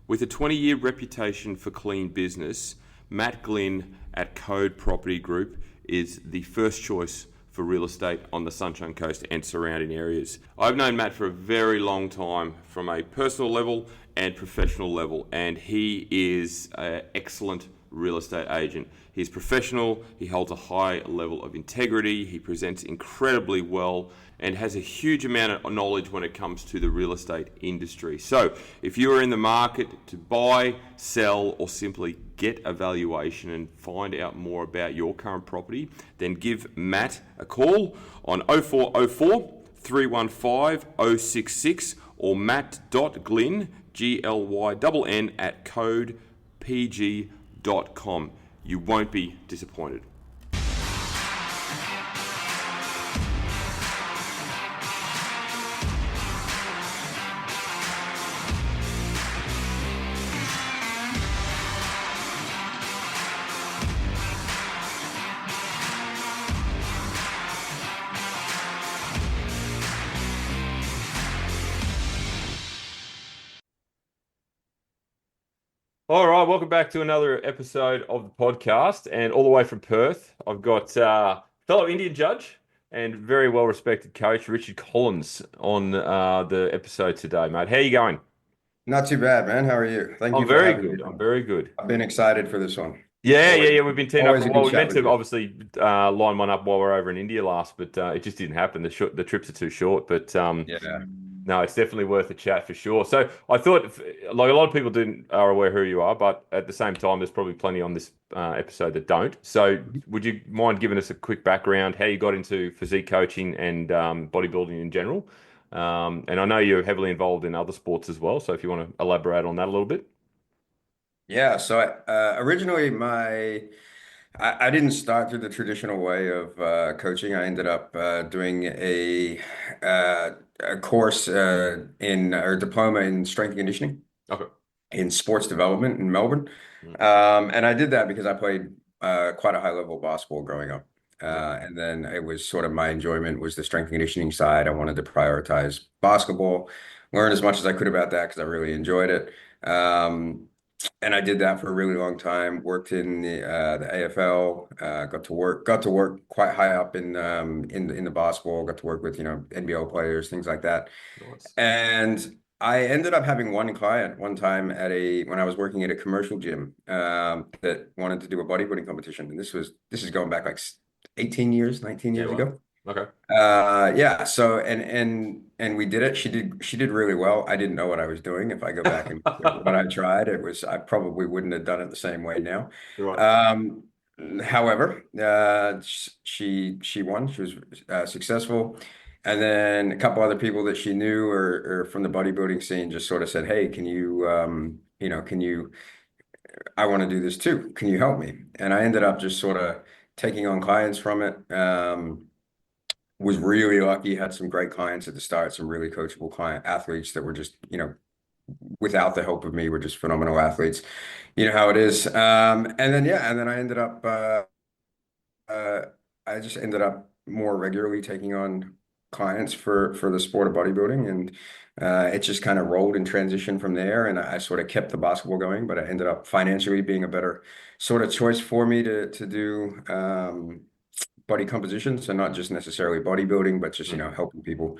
With a 20-year reputation for clean business, Matt Glynn at Code Property Group is the first choice for real estate on the Sunshine Coast and surrounding areas. I've known Matt for a very long time from a personal level and professional level, and he is an excellent real estate agent. He's professional, he holds a high level of integrity, he presents incredibly well, and has a huge amount of knowledge when it comes to the real estate industry. So if you are in the market to buy, sell, or simply get a valuation and find out more about your current property, then give Matt a call on 0404 315 066 or matt.glynn, GLYNN, at codepg.com. You won't be disappointed. All right, welcome back to another episode of the podcast, and all the way from Perth, I've got fellow Indian judge and very well-respected coach Richard Collins on the episode today, mate. How are you going? Not too bad, man. How are you? Thank I'm you for very having me good. I'm on. very good. I've been excited for this one. Yeah, Always, yeah, yeah. We've been teeing up always for a a while. good We chat meant with to you. obviously line one up while we're over in India last, but it just didn't happen. The trips are too short, but Yeah. no, it's definitely worth a chat for sure. So I thought, like a lot of people didn't are aware who you are, but at the same time, there's probably plenty on this episode that don't. So would you mind giving us a quick background, how you got into physique coaching and bodybuilding in general? And I know you're heavily involved in other sports as well. So if you want to elaborate on that a little bit. Yeah. So originally, I didn't start through the traditional way of coaching. I ended up doing a course in or diploma in strength and conditioning Okay. in sports development in Melbourne. Mm. And I did that because I played quite a high level of basketball growing up. Yeah. And then it was sort of my enjoyment was the strength and conditioning side. I wanted to prioritize basketball, learn as much as I could about that because I really enjoyed it. And I did that for a really long time. Worked in the AFL. Got to work quite high up in the basketball. Got to work with NBL players, things like that. Nice. And I ended up having one client one time when I was working at a commercial gym that wanted to do a bodybuilding competition, and this is going back like 18 years, 19 Yeah, years right. ago. Okay. Yeah, so and we did it. She did really well. I didn't know what I was doing. If I go back and what I tried, I probably wouldn't have done it the same way now. Right. Um, However, she won. She was successful. And then a couple other people that she knew or from the bodybuilding scene just sort of said, "Hey, I want to do this too. Can you help me?" And I ended up just sort of taking on clients from it. Was really lucky, had some great clients at the start, some really coachable client athletes that were just, without the help of me, were just phenomenal athletes. You know how it is. And then I ended up, uh, I just ended up more regularly taking on clients for the sport of bodybuilding, and it just kind of rolled and transitioned from there. And I sort of kept the basketball going, but I ended up financially being a better sort of choice for me to do. Body composition, so not just necessarily bodybuilding, but just Mm. helping people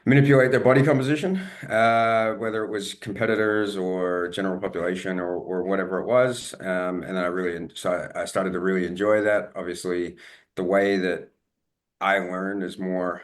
manipulate their body composition, whether it was competitors or general population or whatever it was. And then I started to really enjoy that. Obviously, the way that I learned is more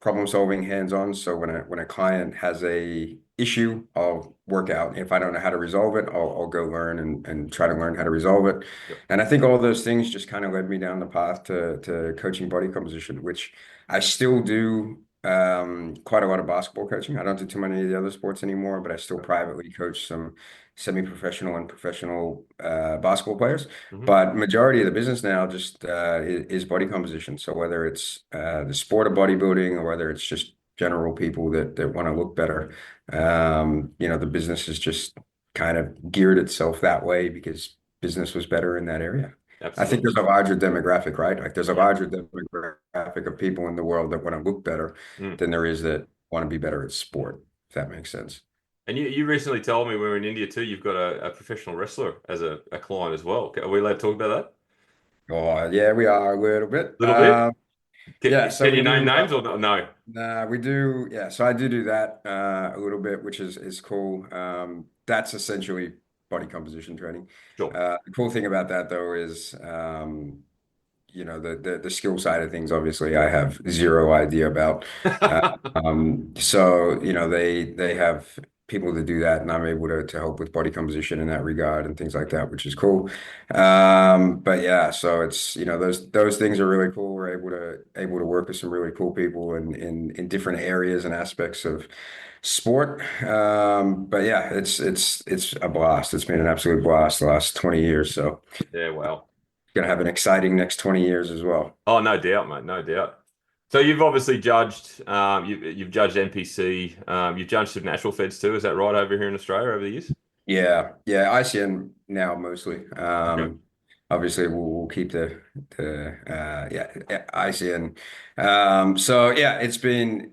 problem solving, hands on. So when a client has a issue, I'll work out. If I don't know how to resolve it, I'll go learn and try to learn how to resolve it. Yep. And I think all those things just kind of led me down the path to coaching body composition, which I still do quite a lot of basketball coaching. I don't do too many of the other sports anymore, but I still privately coach some semi-professional and professional basketball players. Mhm. But majority of the business now just is body composition. So whether it's the sport of bodybuilding or whether it's just general people that want to look better, the business has just kind of geared itself that way because business was better in that area. I think Absolutely. there's a larger demographic, right? Like there's a Yeah. larger demographic of people in the world that want to look better Mm. than there is that want to be better at sport, if that makes sense. And you recently told me when we were in India too, you've got a professional wrestler as a client as well. Are we allowed to talk about that? Oh, yeah, we are a little bit. A little bit? Yeah, so Can we you name do. names or no? Nah, we do. Yeah, so I do that a little bit, which is cool. That's essentially body composition training. Sure. The cool thing about that though is, the skill side of things. Obviously, I have zero idea about. So they have people to do that, and I'm able to help with body composition in that regard and things like that, which is cool. But yeah, so it's those things are really cool. We're able to work with some really cool people in different areas and aspects of sport. But yeah, it's a blast. It's been an absolute blast the last 20 years. So Yeah, well. gonna have an exciting next 20 years as well. Oh, no doubt, mate, no doubt. So you've obviously judged, you've judged NPC, you've judged some natural feds too. Is that right over here in Australia over the years? Yeah, ICN now mostly. Okay. Obviously we'll keep the ICN. So yeah, it's been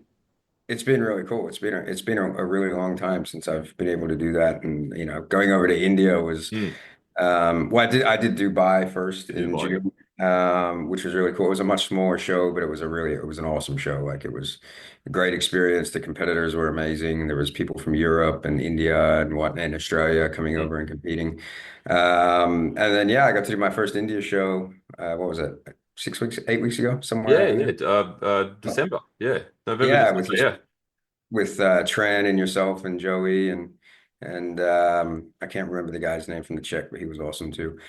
really cool. It's been a really long time since I've been able to do that, and going over to India was. Hmm. Well, I did Dubai first You in buy, yep. June, which was really cool. It was a much smaller show, but it was an awesome show. Like it was a great experience. The competitors were amazing. There was people from Europe and India and whatnot, and Australia coming Hmm. over and competing. And then yeah, I got to do my first India show. What was it? 6 weeks, 8 weeks ago, somewhere Yeah, around yeah. there. December. Yeah, November, Yeah, December. Yeah. with Tran and yourself and Joey and I can't remember the guy's name from the Czech, but he was awesome too.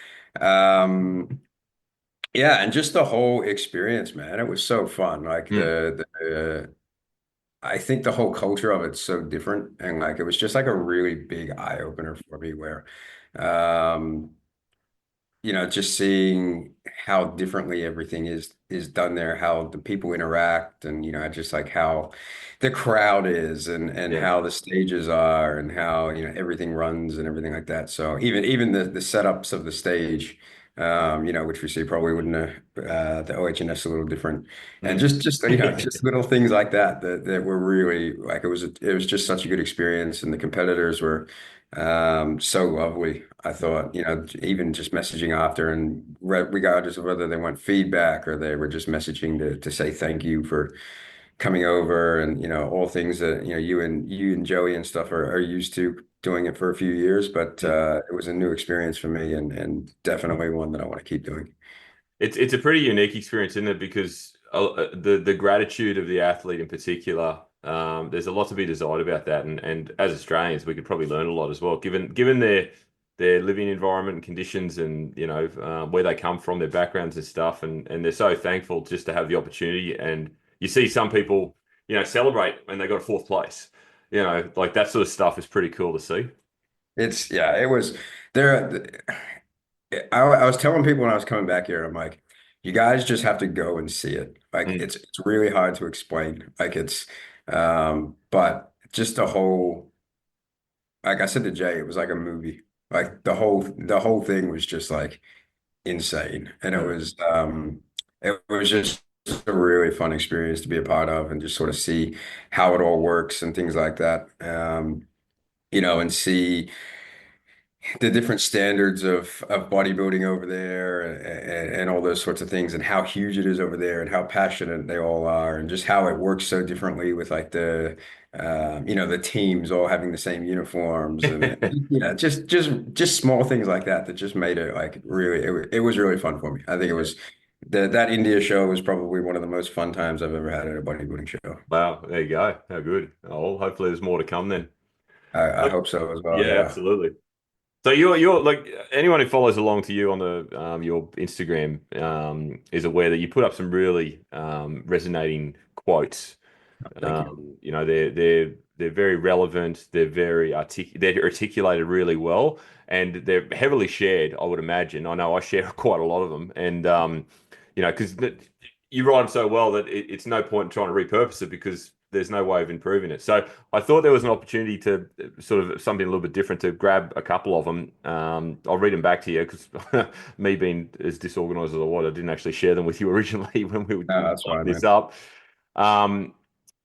Um, yeah, and just the whole experience, man, it was so fun. Like Hmm. I think the whole culture of it's so different, and like it was just like a really big eye opener for me, where um, just seeing how differently everything is done there, how the people interact, and just like how the crowd is, and Yeah. how the stages are, and how everything runs and everything like that. So even the setups of the stage, which we see probably wouldn't the OHS a little different, and Hmm. just little things like that were really like it was just such a good experience, and the competitors were. So lovely. I thought, even just messaging after and regardless of whether they want feedback or they were just messaging to say thank you for coming over and, all things that, you and Joey and stuff are used to doing it for a few years, but Hmm. it was a new experience for me and definitely one that I want to keep doing. It's a pretty unique experience, isn't it? Because the gratitude of the athlete in particular, there's a lot to be desired about that, and as Australians, we could probably learn a lot as well, given their living environment and conditions, and where they come from, their backgrounds and stuff, and they're so thankful just to have the opportunity. And you see some people, celebrate when they got a fourth place, like that sort of stuff is pretty cool to see. Yeah, it was there. I was telling people when I was coming back here, I'm like, you guys just have to go and see it. Like Mm. it's really hard to explain. But just the whole, like I said to Jay, it was like a movie. Like the whole thing was just like insane, and it Mm. was just a really fun experience to be a part of, and just sort of see how it all works and things like that. And see the different standards of bodybuilding over there and all those sorts of things and how huge it is over there and how passionate they all are and just how it works so differently with like the teams all having the same uniforms and just small things like that just made it like really it was really fun for me. I think it was that India show was probably one of the most fun times I've ever had at a bodybuilding show. Wow, there you go. How good. Oh, hopefully there's more to come then. I Look, hope so as well. yeah, Yeah. absolutely. So you're like anyone who follows along to you on the your Instagram is aware that you put up some really resonating quotes. Thank you. They're very relevant. They're articulated really well, and they're heavily shared. I would imagine. I know I share quite a lot of them, and because you write them so well that it's no point in trying to repurpose it because there's no way of improving it. So I thought there was an opportunity to sort of something a little bit different to grab a couple of them. I'll read them back to you because me being as disorganized as I was, I didn't actually share them with you originally when we No, typed that's fine, this man. up. Um,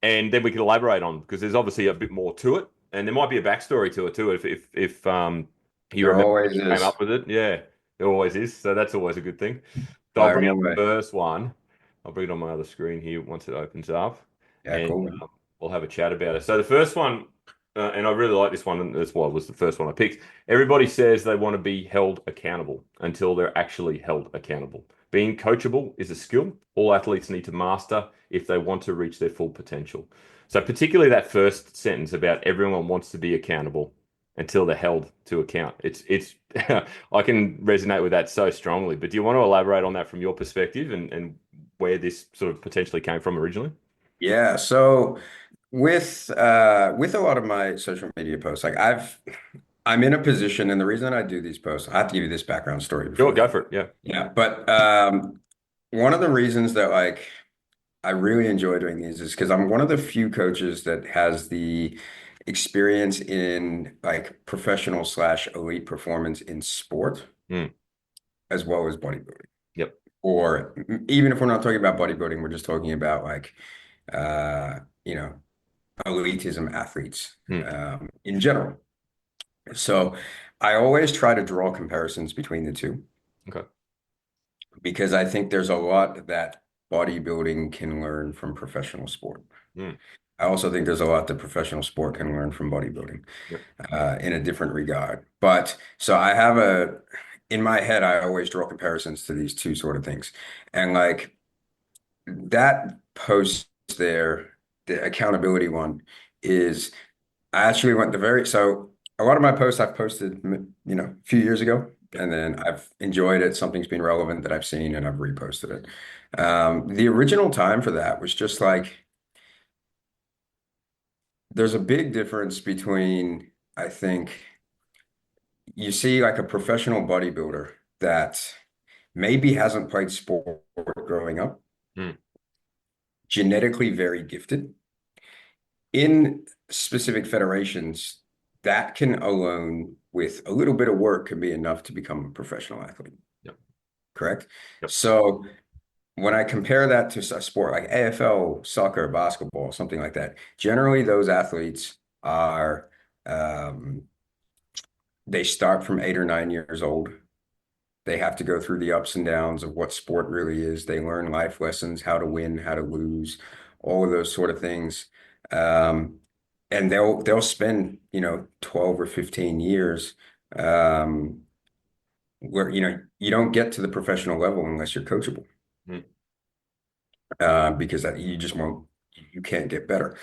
and then we can elaborate on because there's obviously a bit more to it. And there might be a backstory to it too, if you There remember always who came is. up with it. Yeah, there always is. So that's always a good thing. So I I'll bring up the remember. first one. I'll bring it on my other screen here once it opens up, Yeah, and cool, man. we'll have a chat about it. So the first one, and I really like this one, and that's why it was the first one I picked. Everybody says they want to be held accountable until they're actually held accountable. Being coachable is a skill all athletes need to master if they want to reach their full potential. So particularly that first sentence about everyone wants to be accountable until they're held to account. It's I can resonate with that so strongly. But do you want to elaborate on that from your perspective and where this sort of potentially came from originally? Yeah, so with a lot of my social media posts, like I'm in a position, and the reason I do these posts, I have to give you this background story Sure, before go that. for it. Yeah. Yeah, but one of the reasons that like I really enjoy doing these is because I'm one of the few coaches that has the experience in like professional slash elite performance in sport Mm. as well as bodybuilding. Yep. Or even if we're not talking about bodybuilding, we're just talking about like you know, elitism athletes Mm. in general. So I always try to draw comparisons between the two Okay. because I think there's a lot that bodybuilding can learn from professional sport. Mm. I also think there's a lot that professional sport can learn from bodybuilding Yep. in a different regard. But so in my head, I always draw comparisons to these two sort of things. And like that post there, the accountability one is I actually went so a lot of my posts I've posted, a few years ago, Yep. and then I've enjoyed it. Something's been relevant that I've seen and I've reposted it. The original time for that was just like, there's a big difference between, I think, you see like a professional bodybuilder that maybe hasn't played sport growing up, Mm. genetically very gifted in specific federations, that can alone, with a little bit of work, can be enough to become a professional athlete, Yep. correct? Yep. So when I compare that to a sport like AFL, soccer, basketball, something like that, generally those athletes are um, they start from 8 or 9 years old. They have to go through the ups and downs of what sport really is. They learn life lessons, how to win, how to lose, all of those sort of things. Um, and they'll spend, 12 or 15 years um, where, you don't get to the professional level unless you're coachable, Mm. because you just won't, you can't get better.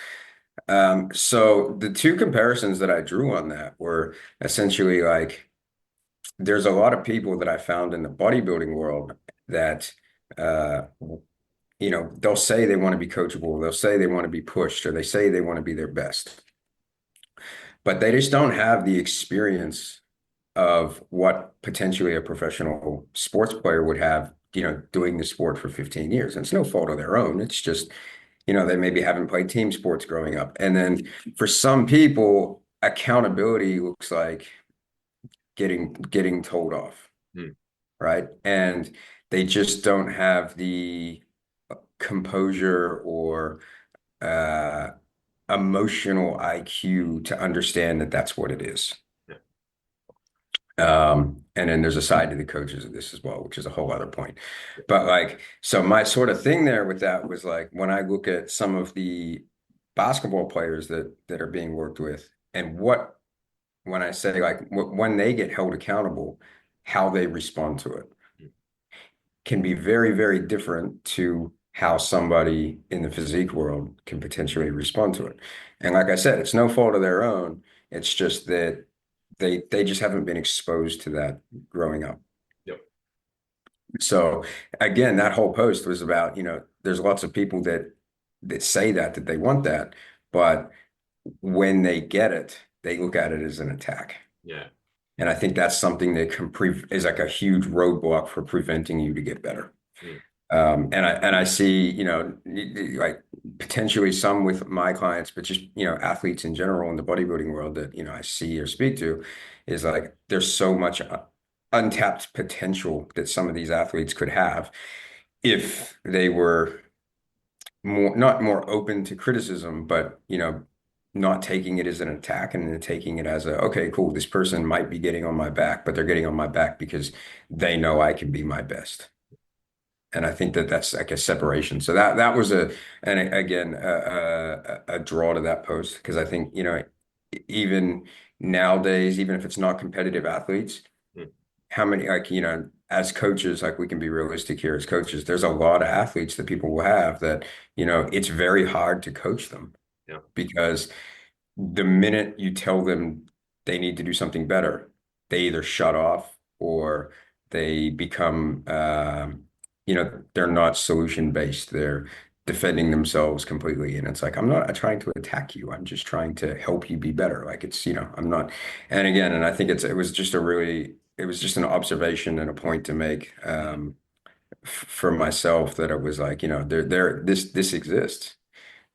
So the two comparisons that I drew on that were essentially like, there's a lot of people that I found in the bodybuilding world that uh, they'll say they want to be coachable, they'll say they want to be pushed, or they say they want to be their best, but they just don't have the experience of what potentially a professional sports player would have, doing the sport for 15 years. And it's no fault of their own. It's just, they maybe haven't played team sports growing up. And then for some people, accountability looks like getting told off, Mm. right? And they just don't have the composure or uh, emotional IQ to understand that that's what it is. Yeah. And then there's a side to the coaches of this as well, which is a whole other point. But like, so my sort of thing there with that was like, when I look at some of the basketball players that are being worked with, and when I say like when they get held accountable, how they respond to it can be very, very different to how somebody in the physique world can potentially respond to it. And like I said, it's no fault of their own. It's just that they just haven't been exposed to that growing up. Yep. So again, that whole post was about, there's lots of people that say that they want that, but when they get it, they look at it as an attack. Yeah. And I think that's something that is like a huge roadblock for preventing you to get better. Mm. And I see, like potentially some with my clients, but just, athletes in general in the bodybuilding world that, I see or speak to, is like there's so much untapped potential that some of these athletes could have if they were not more open to criticism, but, not taking it as an attack and then taking it as a, okay, cool, this person might be getting on my back, but they're getting on my back because they know I can be my best. And I think that that's like a separation. So that was and again, a draw to that post because I think, even nowadays, even if it's not competitive athletes, Mm. how many, like, as coaches, like we can be realistic here as coaches, there's a lot of athletes that people will have that, it's very hard to coach them Yeah. because the minute you tell them they need to do something better, they either shut off or they become, they're not solution based. They're defending themselves completely. And it's like, I'm not trying to attack you. I'm just trying to help you be better. Like it's, I'm not. And again, and I think it was just an observation and a point to make for myself that it was like, this exists.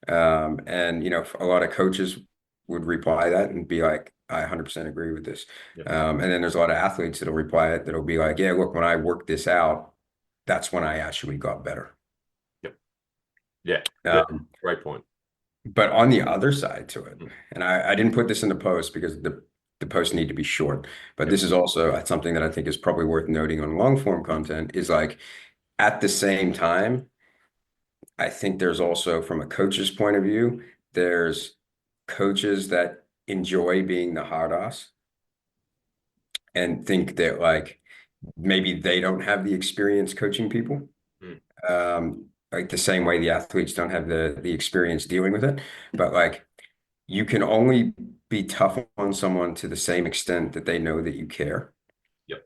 And a lot of coaches would reply that and be like, I 100% agree with this. Yeah. And then there's a lot of athletes that'll reply it that'll be like, yeah, look, when I worked this out, that's when I actually got better. Yep. Yeah. Yeah. Um, Great point. but on the other side to it, Mm. and I didn't put this in the post because the posts need to be short, but Yep. this is also something that I think is probably worth noting on long form content is like at the same time, I think there's also, from a coach's point of view, there's coaches that enjoy being the hard ass and think that like maybe they don't have the experience coaching people. Mm. Like the same way the athletes don't have the experience dealing with it. But like you can only be tough on someone to the same extent that they know that you care. Yep.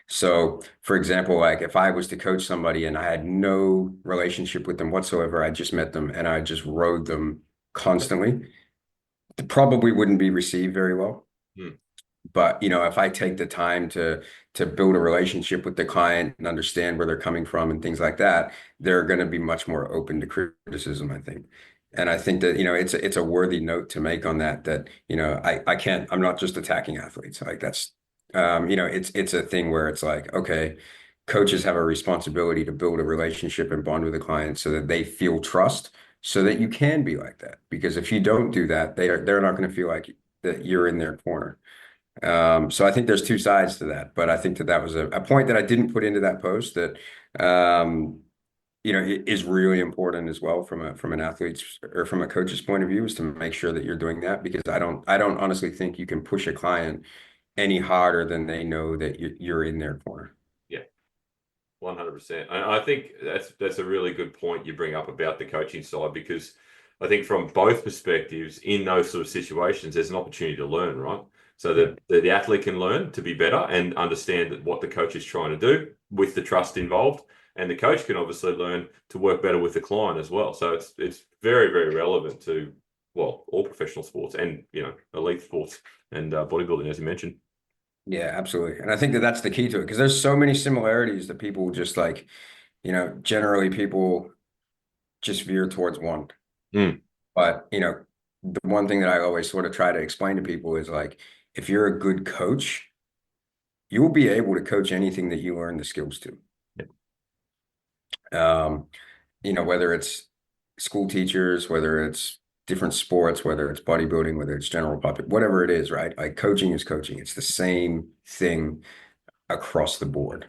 So, for example, like if I was to coach somebody and I had no relationship with them whatsoever, I just met them and I just rode them constantly, it probably wouldn't be received very well. Mm. But if I take the time to build a relationship with the client and understand where they're coming from and things like that, they're going to be much more open to criticism, I think. And I think that, it's a worthy note to make on that, I can't, I'm not just attacking athletes. Like that's, it's a thing where it's like, okay, coaches have a responsibility to build a relationship and bond with the client so that they feel trust so that you can be like that. Because if you don't do that, they're not going to feel like that you're in their corner. So I think there's two sides to that, but I think that was a point that I didn't put into that post that um, is really important as well from an athlete's or from a coach's point of view is to make sure that you're doing that because I don't honestly think you can push a client any harder than they know that you're in their corner. Yeah. 100%. And I think that's a really good point you bring up about the coaching side because I think from both perspectives in those sort of situations, there's an opportunity to learn, right? So Yeah. that the athlete can learn to be better and understand that what the coach is trying to do with the trust involved. And the coach can obviously learn to work better with the client as well. So it's very, very relevant to, well, all professional sports and, elite sports and bodybuilding, as you mentioned. Yeah, absolutely. And I think that that's the key to it because there's so many similarities that people just like, generally people just veer towards one. Mm. But, the one thing that I always sort of try to explain to people is like, if you're a good coach, you will be able to coach anything that you learn the skills to. Um, whether it's school teachers, whether it's different sports, whether it's bodybuilding, whether it's general public, whatever it is, right? Like coaching is coaching. It's the same thing across the board.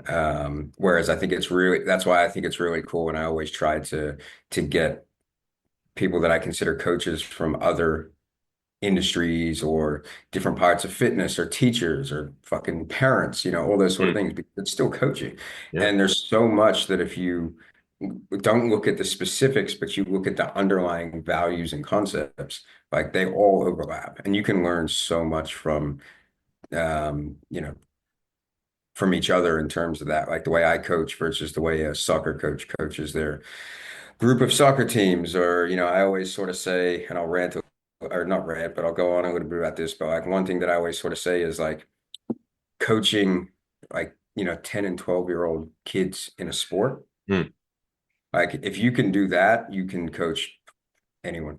Whereas that's why I think it's really cool. And I always try to get people that I consider coaches from other industries or different parts of fitness or teachers or fucking parents, all those sort of Mm. things, because it's still coaching. Yeah. And there's so much that if you don't look at the specifics, but you look at the underlying values and concepts, like they all overlap. And you can learn so much um, you know, from each other in terms of that, like the way I coach versus the way a soccer coach coaches their group of soccer teams, or I always sort of say, and I'll rant or not rant, but I'll go on a little bit about this. But like one thing that I always sort of say is like coaching, like 10 and 12-year-old kids in a sport. Mm. Like if you can do that, you can coach anyone.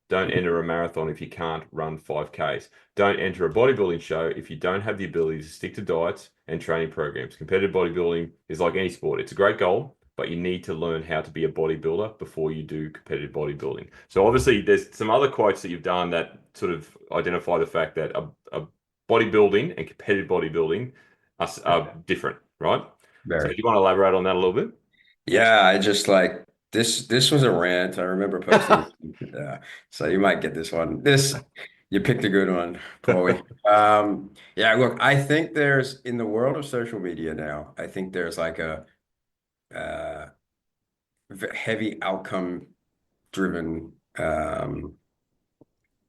Don't enter a marathon if you can't run 5Ks. Don't enter a bodybuilding show if you don't have the ability to stick to diets and training programs. Competitive bodybuilding is like any sport. It's a great goal, but you need to learn how to be a bodybuilder before you do competitive bodybuilding. So obviously, there's some other quotes that you've done that sort of identify the fact that a bodybuilding and competitive bodybuilding are different, right? So do Very. you want to elaborate on that a little bit? Yeah, I just like this was a rant. I remember posting so you might get this one. You picked a good one, Paulie. Yeah, look, I think there's in the world of social media now, I think there's like a uh heavy outcome driven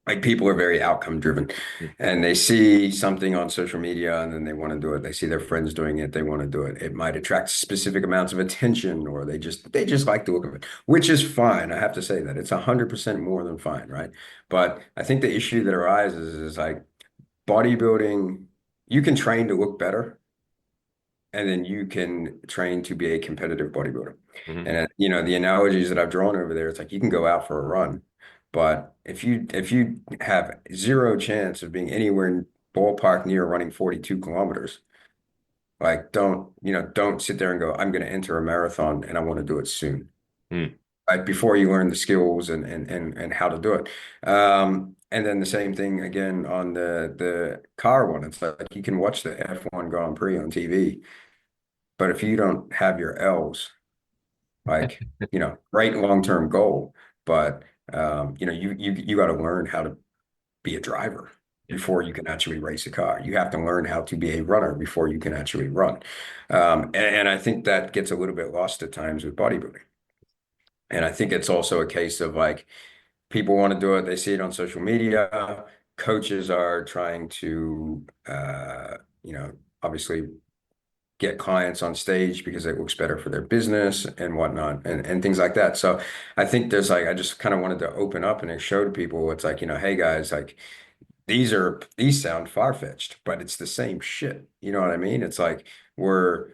like people are very outcome driven Mm. and they see something on social media and then they want to do it. They see their friends doing it, they want to do it. It might attract specific amounts of attention or they just like the look of it, which is fine. I have to say that it's 100% more than fine, right? But I think the issue that arises is like bodybuilding, you can train to look better and then you can train to be a competitive bodybuilder. Mhm. And the analogies that I've drawn over there, it's like you can go out for a run, but if you have zero chance of being anywhere in ballpark near running 42 kilometers, like don't sit there and go, I'm going to enter a marathon and I want to do it soon. Mm. Right before you learn the skills and how to do it. And then the same thing again on the car one. It's like you can watch the F1 Grand Prix on TV. But if you don't have your L's, like, great long-term goal, but you got to learn how to be a driver Yeah. before you can actually race a car. You have to learn how to be a runner before you can actually run. And I think that gets a little bit lost at times with bodybuilding. And I think it's also a case of like people want to do it, they see it on social media. Coaches are trying to obviously get clients on stage because it looks better for their business and whatnot and things like that. So I think there's like I just kind of wanted to open up and show to people it's like, hey guys, like these sound far-fetched, but it's the same shit. You know what I mean? It's like we're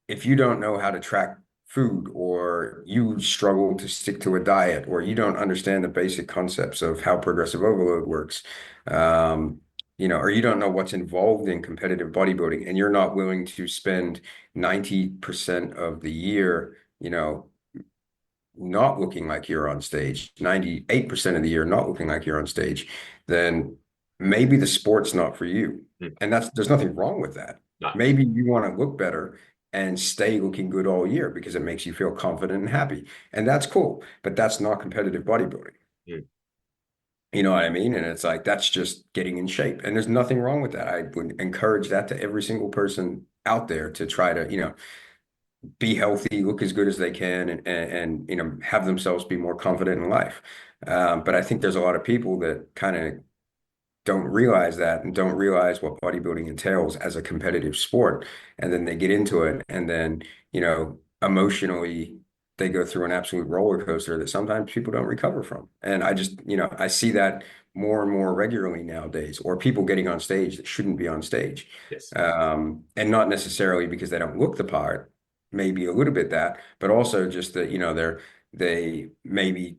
if you don't know how to track food or you struggle to stick to a diet or you don't understand the basic concepts of how progressive overload works, or you don't know what's involved in competitive bodybuilding and you're not willing to spend 90% of the year, not looking like you're on stage, 98% of the year not looking like you're on stage, then maybe the sport's not for you. Mm. And there's nothing wrong with that. No. Maybe you want to look better and stay looking good all year because it makes you feel confident and happy. And that's cool, but that's not competitive bodybuilding. Mm. You know what I mean? And it's like that's just getting in shape. And there's nothing wrong with that. I would encourage that to every single person out there to try to, be healthy, look as good as they can, and have themselves be more confident in life. But I think there's a lot of people that kind of don't realize that and don't realize what bodybuilding entails as a competitive sport. And then they get into it, and then emotionally they go through an absolute roller coaster that sometimes people don't recover from. And I just, I see that more and more regularly nowadays, or people getting on stage that shouldn't be on stage. Yes. And not necessarily because they don't look the part, maybe a little bit that, but also just that, they maybe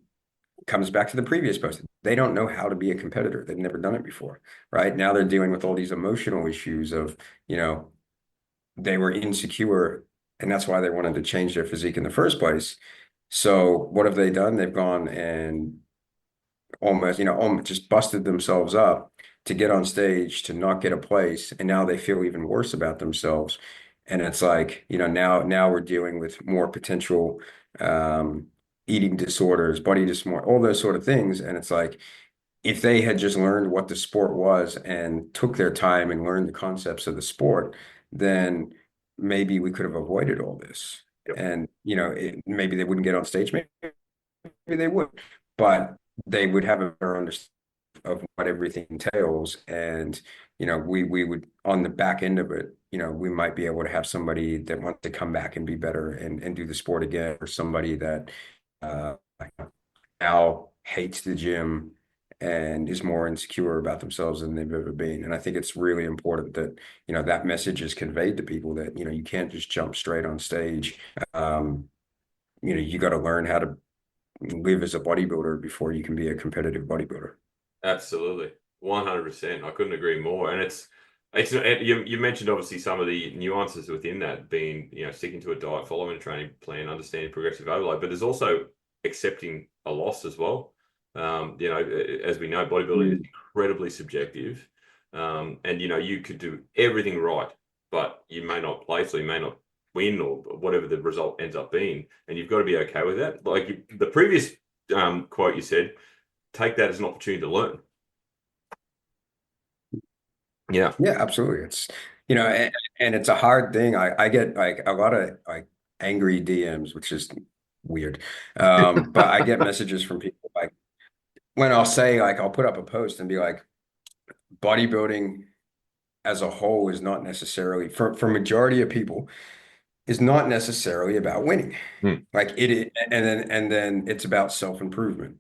comes back to the previous post. They don't know how to be a competitor. They've never done it before, right? Now they're dealing with all these emotional issues of, they were insecure and that's why they wanted to change their physique in the first place. So what have they done? They've gone and almost just busted themselves up to get on stage, to not get a place, and now they feel even worse about themselves. And it's like, now we're dealing with more potential um, eating disorders, body dysmorphia, all those sort of things. And it's like, if they had just learned what the sport was and took their time and learned the concepts of the sport, then maybe we could have avoided all this. Yep. And, maybe they wouldn't get on stage. Maybe they would, but they would have a better understanding of what everything entails. And, we would on the back end of it, we might be able to have somebody that wants to come back and be better and do the sport again, or somebody that uh, now hates the gym and is more insecure about themselves than they've ever been. And I think it's really important that, that message is conveyed to people that, you can't just jump straight on stage. You got to learn how to live as a bodybuilder before you can be a competitive bodybuilder. Absolutely, 100%. I couldn't agree more. And you mentioned obviously some of the nuances within that being, sticking to a diet, following a training plan, understanding progressive overload, but there's also accepting a loss as well. As we know, bodybuilding is Mm. incredibly subjective. And you could do everything right, but you may not place, or you may not win, or whatever the result ends up being. And you've got to be okay with that. Like the previous quote you said, take that as an opportunity to learn. Yeah. Yeah, absolutely. It's, and it's a hard thing. I get like a lot of like angry DMs, which is weird. But I get messages from people like when I'll say like I'll put up a post and be like, bodybuilding as a whole is not necessarily for majority of people is not necessarily about winning. Hmm. Like and then it's about self-improvement.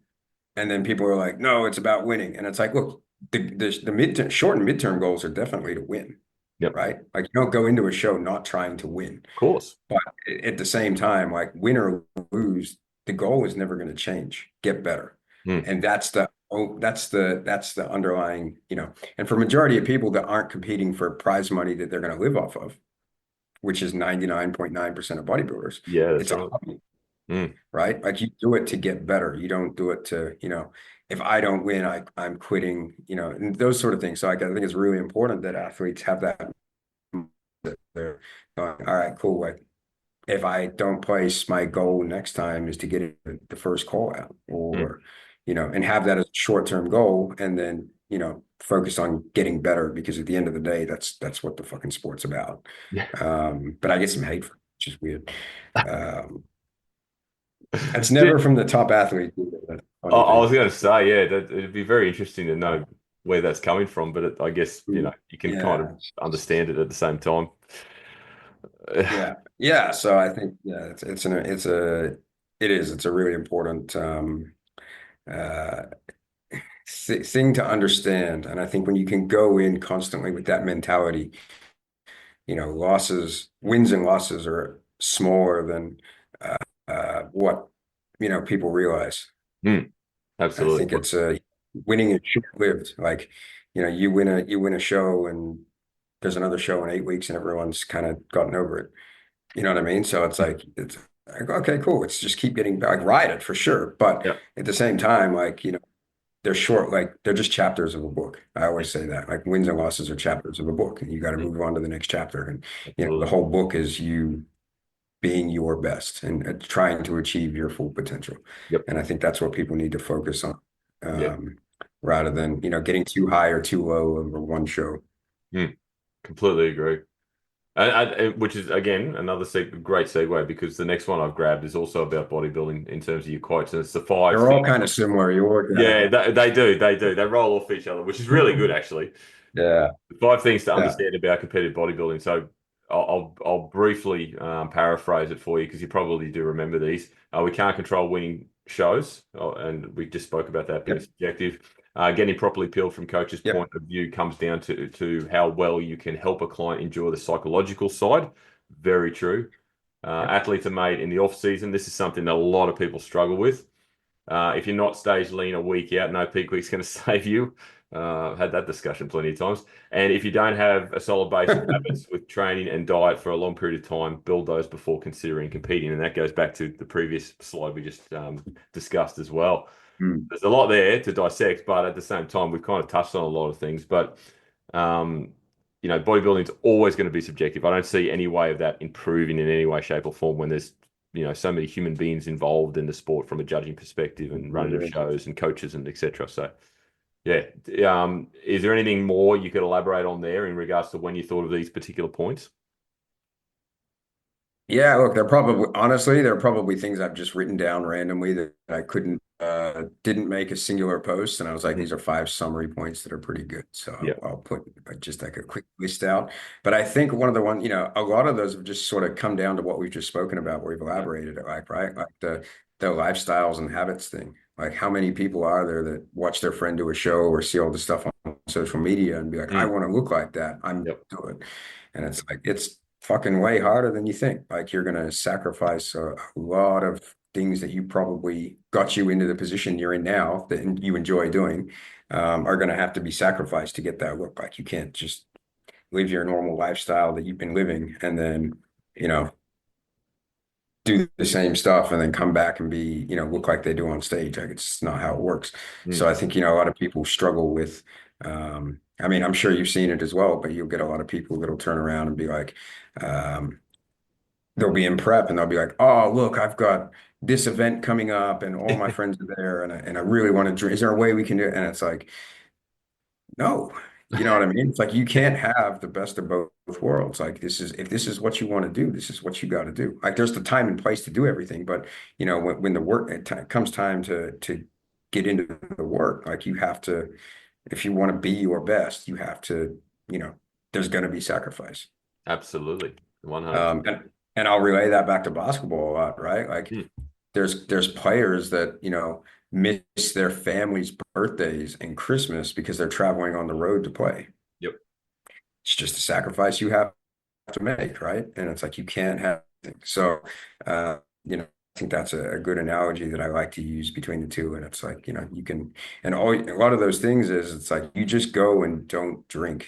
And then people are like, no, it's about winning. And it's like, look, the mid short and midterm goals are definitely to win, Yep. Of right? Like you don't go into a show not trying to win. course. But at the same time, like win or lose, the goal is never going to change. Get better. Hmm. And that's the underlying, and for majority of people that aren't competing for prize money that they're going to live off of, which is 99.9% of bodybuilders, Yeah, that's it's a right. hobby, Hmm. right? Like you do it to get better. You don't do it to, if I don't win, I'm quitting, and those sort of things. So I think it's really important that athletes have that they're going, all right, cool. Like if I don't place, my goal next time is to get the first call out, Hmm. or, and have that as a short-term goal, and then, focus on getting better, because at the end of the day, that's what the fucking sport's about. Yeah. But I get some hate for it, which is weird. Um, it's Did- never from the top athlete either. That's the funny I was thing. going to say, yeah, it'd be very interesting to know where that's coming from, but I guess, you can kind of Yeah. understand it at the same time. Yeah. Yeah. So I think, yeah, it's a really important, uh, thing to understand. And I think when you can go in constantly with that mentality, wins and losses are smaller than what people realize. Hmm. I think Absolutely. it's winning is short-lived. Like, you win a show and there's another show in 8 weeks and everyone's kind of gotten over it. You know what I mean? So it's like, okay, cool. Let's just keep getting back, ride it for sure. But Yeah. at the same time, like, they're short, like they're just chapters of a book. I always say that. Like wins and losses are chapters of a book, and you got to Hmm. move on to the next chapter. And the Absolutely. whole book is you being your best and trying to achieve your full potential. Yep. And I think that's what people need to focus on, Yeah. um, rather than getting too high or too low over one show. Hmm. Completely agree. Which is again another great segue, because the next one I've grabbed is also about bodybuilding in terms of your quotes, and it's the five They're all things. kind of similar. You work at Yeah, they roll off each other, which is really good actually. Yeah. Five things to Yeah. understand about competitive bodybuilding. So I'll briefly paraphrase it for you, because you probably do remember these. We can't control winning shows, and we just spoke about that being Yep. subjective. Getting properly peeled from coach's point Yep. of view comes down to how well you can help a client endure the psychological side. Very true. Yep. Athletes are made in the off season. This is something that a lot of people struggle with. If you're not stage lean a week out, no peak week's going to save you. Had that discussion plenty of times. And if you don't have a solid base of habits with training and diet for a long period of time, build those before considering competing. And that goes back to the previous slide we just discussed as well. Mm. There's a lot there to dissect, but at the same time, we've kind of touched on a lot of things. But um, bodybuilding is always going to be subjective. I don't see any way of that improving in any way, shape, or form when there's so many human beings involved in the sport from a judging perspective and running of shows and coaches and etc. So yeah, is there anything more you could elaborate on there in regards to when you thought of these particular points? Yeah, look, they're probably things I've just written down randomly that I didn't make a singular post. And I was like, Mhm. these are 5 summary points that are pretty good. So Yeah. I'll put just like a quick list out. But I think one of the one, a lot of those have just sort of come down to what we've just spoken about, where we've elaborated it, like, right? Like the lifestyles and habits thing. Like how many people are there that watch their friend do a show or see all the stuff on social media and be like, I Mm. want to look like that. I'm Yep. doing. And it's like, it's fucking way harder than you think. Like you're gonna sacrifice a lot of things that you probably got you into the position you're in now that you enjoy doing, are going to have to be sacrificed to get that look. Like you can't just live your normal lifestyle that you've been living and then, you know, do the same stuff and then come back and be, look like they do on stage. Like it's just not how it works. So Mm. I think, a lot of people struggle with, I mean, I'm sure you've seen it as well, but you'll get a lot of people that'll turn around and be like, um, they'll be in prep and they'll be like, oh, look, I've got this event coming up and all my friends are there and I really want to drink. Is there a way we can do it? And it's like, no, you know what I mean? It's like you can't have the best of both worlds. Like if this is what you want to do, this is what you got to do. Like there's the time and place to do everything, but when the work it comes time to get into the work, like you have to, if you want to be your best, you have to, there's going to be sacrifice. Absolutely. 100%. And I'll relay that back to basketball a lot, right? Like Mm. there's players that, miss their families' birthdays and Christmas because they're traveling on the road to play. Yep. It's just a sacrifice you have to make, right? And it's like you can't have things. So, I think that's a good analogy that I like to use between the two. And it's like, you can, and a lot of those things is it's like you just go and don't drink.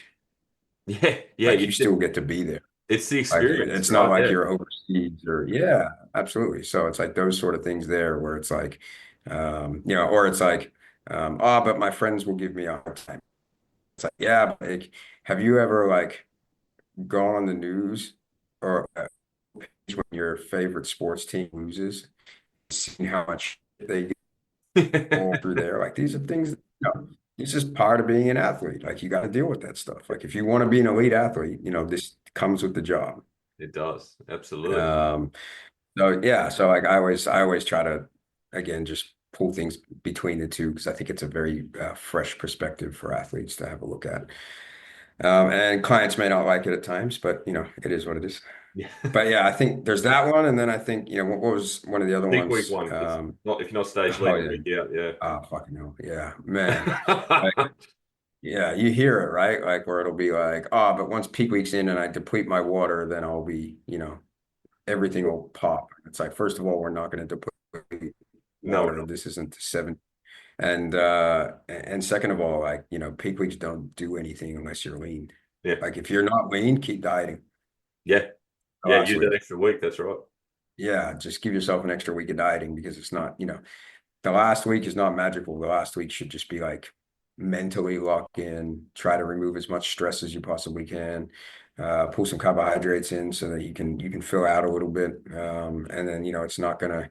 Yeah. Yeah. Like you still get to be there. It's the Like experience, it's not right? like Yeah. you're overseas or yeah, absolutely. So it's like those sort of things there where it's like, or it's like, oh, but my friends will give me a hard time. It's like, yeah, but like, have you ever like gone on the news or when your favorite sports team loses, seen how much they get all through there? Like these are things, this is part of being an athlete. Like you got to deal with that stuff. Like if you want to be an elite athlete, this comes with the job. It does. Absolutely. Um, So yeah, so like I always try to again just pull things between the two because I think it's a very fresh perspective for athletes to have a look at. And clients may not like it at times, but it is what it is. Yeah. But yeah, I think there's that one, and then I think what was one of the other Peak week ones? one. It's not if you're not stage Oh leading yeah, week out. Yeah. fucking hell, yeah, man. Like, yeah, you hear it right, like where it'll be like, oh, but once peak week's in and I deplete my water, then I'll be, everything will pop. It's like, first of all, we're not going to deplete No, water. no. This isn't the seven. And second of all, like, peak weeks don't do anything unless you're lean. Yeah. Like if you're not lean, keep dieting Yeah. the Yeah. last Use that week. extra week. That's right. Yeah, just give yourself an extra week of dieting because it's not, the last week is not magical. The last week should just be like mentally lock in, try to remove as much stress as you possibly can, pull some carbohydrates in so that you can fill out a little bit. And then, it's not gonna,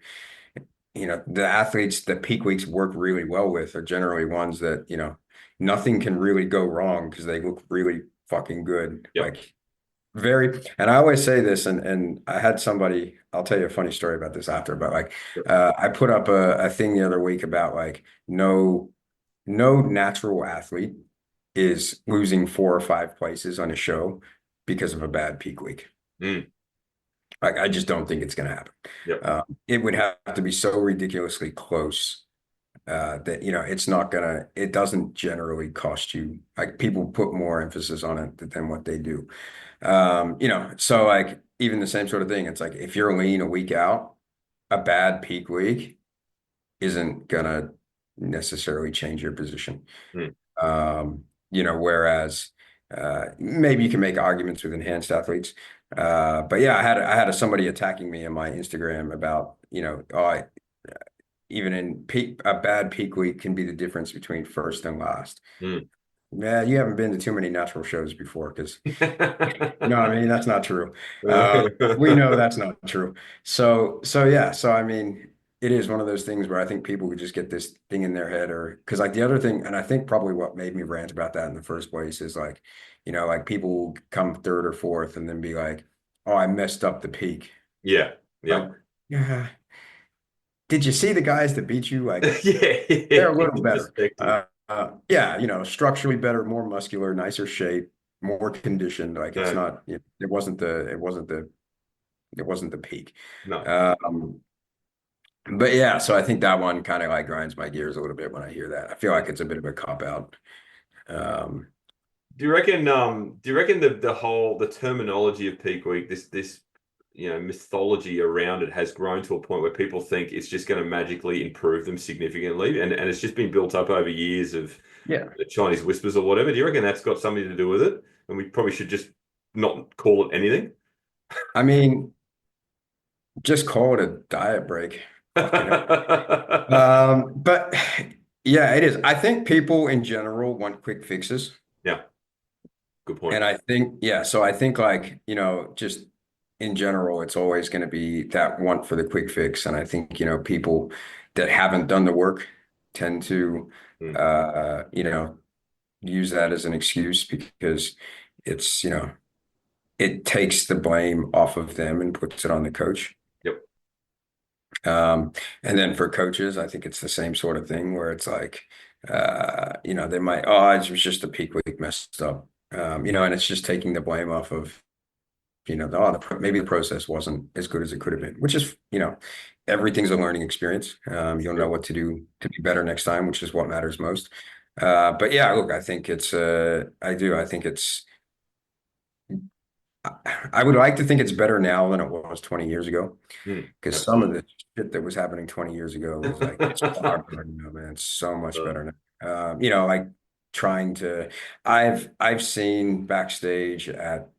the athletes that peak weeks work really well with are generally ones that, nothing can really go wrong because they look really fucking good. Yep. Like and I always say this, and I had somebody, I'll tell you a funny story about this after, but like, Yep. I put up a thing the other week about like, no natural athlete is losing 4 or 5 places on a show because of a bad peak week. Mm. Like, I just don't think it's going to happen. Yep. It would have to be so ridiculously close that, it doesn't generally cost you, like people put more emphasis on it than what they do. So like even the same sort of thing. It's like if you're lean a week out, a bad peak week isn't gonna necessarily change your position. Mm. Whereas maybe you can make arguments with enhanced athletes. But yeah, I had somebody attacking me on my Instagram about, even in peak, a bad peak week can be the difference between first and last. Mm. Yeah, you haven't been to too many natural shows before because no, I mean that's not true. We know that's not true. So yeah, so I mean, it is one of those things where I think people would just get this thing in their head, or because like the other thing, and I think probably what made me rant about that in the first place is like, like people will come third or fourth and then be like, "Oh, I messed up the peak." Yeah. Yeah. Like, yeah, did you see the guys that beat you? Like, Yeah. they're a little better. Perspective. Yeah, structurally better, more muscular, nicer shape, more conditioned. Like it's No. not, it wasn't the peak. No. Um, but yeah, so I think that one kind of like grinds my gears a little bit when I hear that. I feel like it's a bit of a cop out. Um, Do you reckon? Do you reckon the terminology of peak week, this mythology around it has grown to a point where people think it's just going to magically improve them significantly, and it's just been built up over years of Yeah. the Chinese whispers or whatever. Do you reckon that's got something to do with it? And we probably should just not call it anything. I mean, just call it a diet break. Fucking hell. But yeah, it is. I think people in general want quick fixes. Yeah, good point. And I think, yeah, so I think like, just in general, it's always going to be that want for the quick fix. And I think, people that haven't done the work tend to, Mm. uh, you know, use that as an excuse because it's, it takes the blame off of them and puts it on the coach. Yep. And then for coaches, I think it's the same sort of thing where it's like, they might, oh, it was just a peak week messed up. And it's just taking the blame off of, maybe the process wasn't as good as it could have been, which is, everything's a learning experience. You'll know Yep. what to do to be better next time, which is what matters most. But yeah, look, I think I think I would like to think it's better now than it was 20 years ago. Because some of Absolutely. the shit that was happening 20 years ago was like, it's far better now, man. It's so much Uh, better now. Like trying to, I've seen backstage at,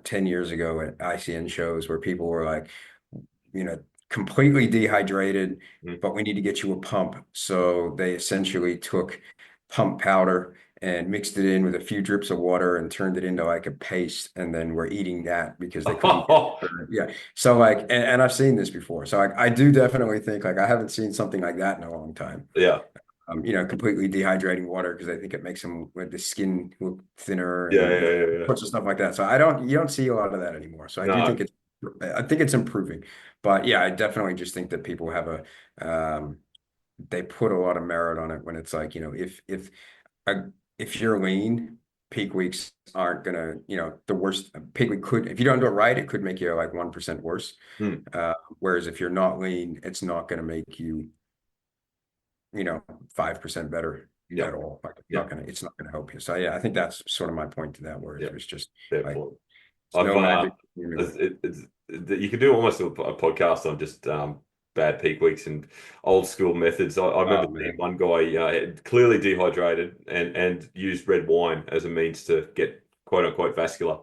10 years ago at ICN shows where people were like, completely dehydrated, mm. but we need to get you a pump. So they essentially took pump powder and mixed it in with a few drips of water and turned it into like a paste. And then we're eating that because they couldn't get, yeah. So like, and I've seen this before. So I do definitely think like I haven't seen something like that in a long time. Yeah. Completely dehydrating water because I think it makes them with the skin look thinner Yeah, and yeah, yeah, yeah. sorts of stuff like that. So you don't see a lot of that anymore. So No, I think it's improving. But yeah, I definitely just think that people have they put a lot of merit on it when it's like, uh, if you're lean, peak weeks aren't gonna, the worst peak week could, if you don't do it right, it could make you like 1% worse. mm. Whereas if you're not lean, it's not gonna make you, 5% better Yeah, at all. Like yeah, it's not gonna help you. So yeah, I think that's sort of my point to that, where yeah. it was just Fair like point. it's I've no magic formula. you could do almost a podcast on just bad peak weeks and old school methods. I remember Oh seeing man. one guy clearly dehydrated and used red wine as a means to get quote unquote vascular.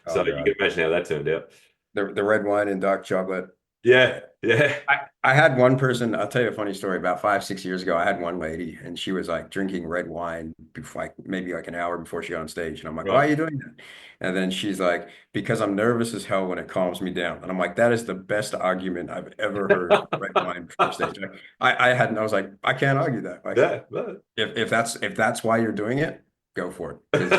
So Oh you can God. imagine how that turned out. The red wine and dark chocolate. Yeah, yeah. I had one person, I'll tell you a funny story. About 5, 6 years ago, I had one lady and she was like drinking red wine before, like maybe like an hour before she got on stage. And I'm like, why Right. are you doing that? And then she's like, because I'm nervous as hell when it calms me down. And I'm like, that is the best argument I've ever heard for red wine before stage. Like, I was like, I can't argue that. Like, Yeah. No. if that's why you're doing it, go for it. Because